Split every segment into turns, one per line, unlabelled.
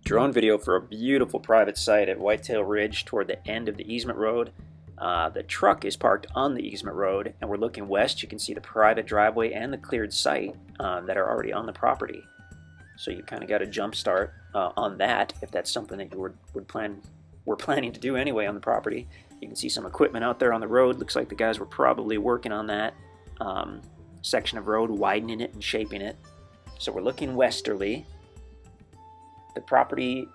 Drone video for a beautiful private site at Whitetail Ridge toward the end of the easement road. The truck is parked on the easement road, and we're looking west. You can see the private driveway and the cleared site that are already on the property. So you kind of got a jump start on that if that's something that you were planning to do anyway on the property. You can see some equipment out there on the road. Looks like the guys were probably working on that section of road, widening it and shaping it. So we're looking westerly. The property,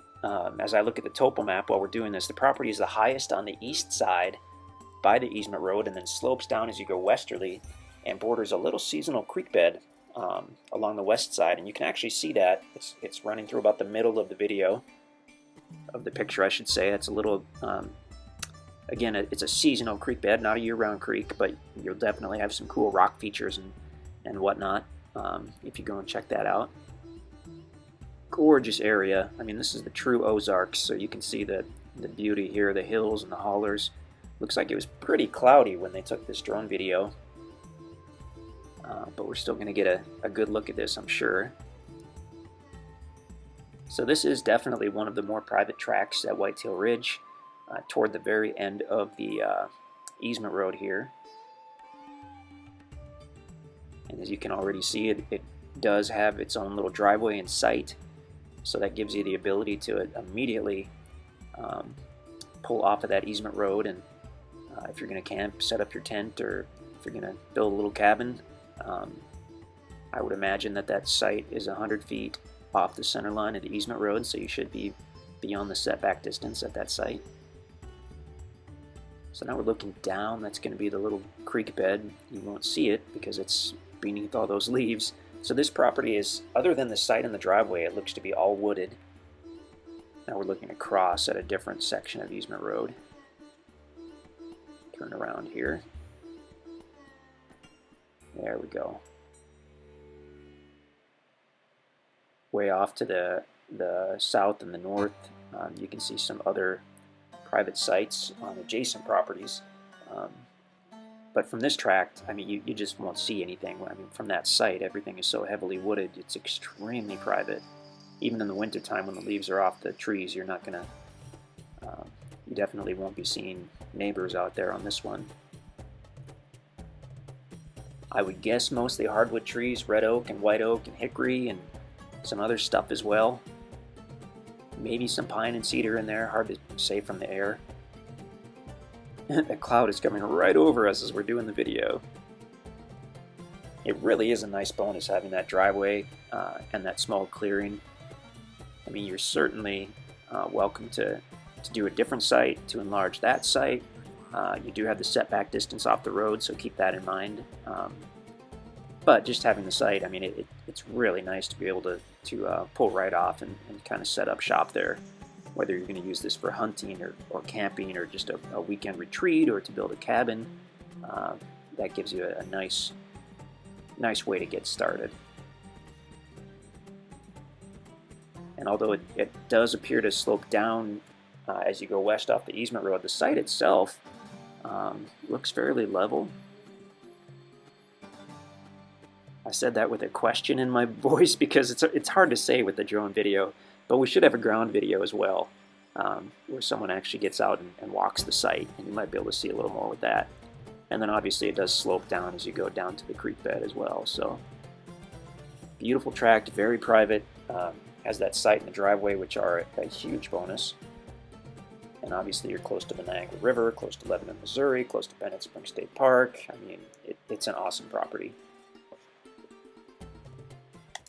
as I look at the topo map while we're doing this, the property is the highest on the east side by the easement road and then slopes down as you go westerly and borders a little seasonal creek bed along the west side. And you can actually see that. It's running through about the middle of the video, of the picture I should say. It's a little, again, it's a seasonal creek bed, not a year-round creek, but you'll definitely have some cool rock features and whatnot if you go and check that out. Gorgeous area. I mean, this is the true Ozarks, so you can see the beauty here, the hills and the hollers. Looks like it was pretty cloudy when they took this drone video, but we're still going to get a good look at this, I'm sure. So this is definitely one of the more private tracks at Whitetail Ridge, toward the very end of the easement road here. And as you can already see, it does have its own little driveway in sight. So that gives you the ability to immediately pull off of that easement road, and if you're going to camp, set up your tent, or if you're going to build a little cabin, I would imagine that site is 100 feet off the center line of the easement road, so you should be beyond the setback distance at that site. So now we're looking down. That's going to be the little creek bed. You won't see it because it's beneath all those leaves. So this property is, other than the site and the driveway, it looks to be all wooded. Now we're looking across at a different section of easement road. Turn around here. There we go. Way off to the south and the north, you can see some other private sites on adjacent properties. But from this tract, I mean, you just won't see anything. I mean, from that site, everything is so heavily wooded, it's extremely private. Even in the wintertime when the leaves are off the trees, you're not going to, you definitely won't be seeing neighbors out there on this one. I would guess mostly hardwood trees, red oak and white oak and hickory and some other stuff as well. Maybe some pine and cedar in there, hard to say from the air. That cloud is coming right over us as we're doing the video. It really is a nice bonus having that driveway and that small clearing. I mean, you're certainly welcome to do a different site, to enlarge that site. You do have the setback distance off the road, so keep that in mind. But just having the site, I mean, it's really nice to be able to pull right off and kind of set up shop there. Whether you're going to use this for hunting or camping or just a weekend retreat or to build a cabin, that gives you a nice way to get started. And although it does appear to slope down as you go west off the easement road, the site itself looks fairly level. I said that with a question in my voice because it's hard to say with the drone video. But we should have a ground video as well, where someone actually gets out and walks the site, and you might be able to see a little more with that. And then obviously it does slope down as you go down to the creek bed as well. So beautiful tract, very private, has that site and the driveway, which are a huge bonus. And obviously you're close to the Niangua River, close to Lebanon, Missouri, close to Bennett Springs State Park. I mean, it's an awesome property.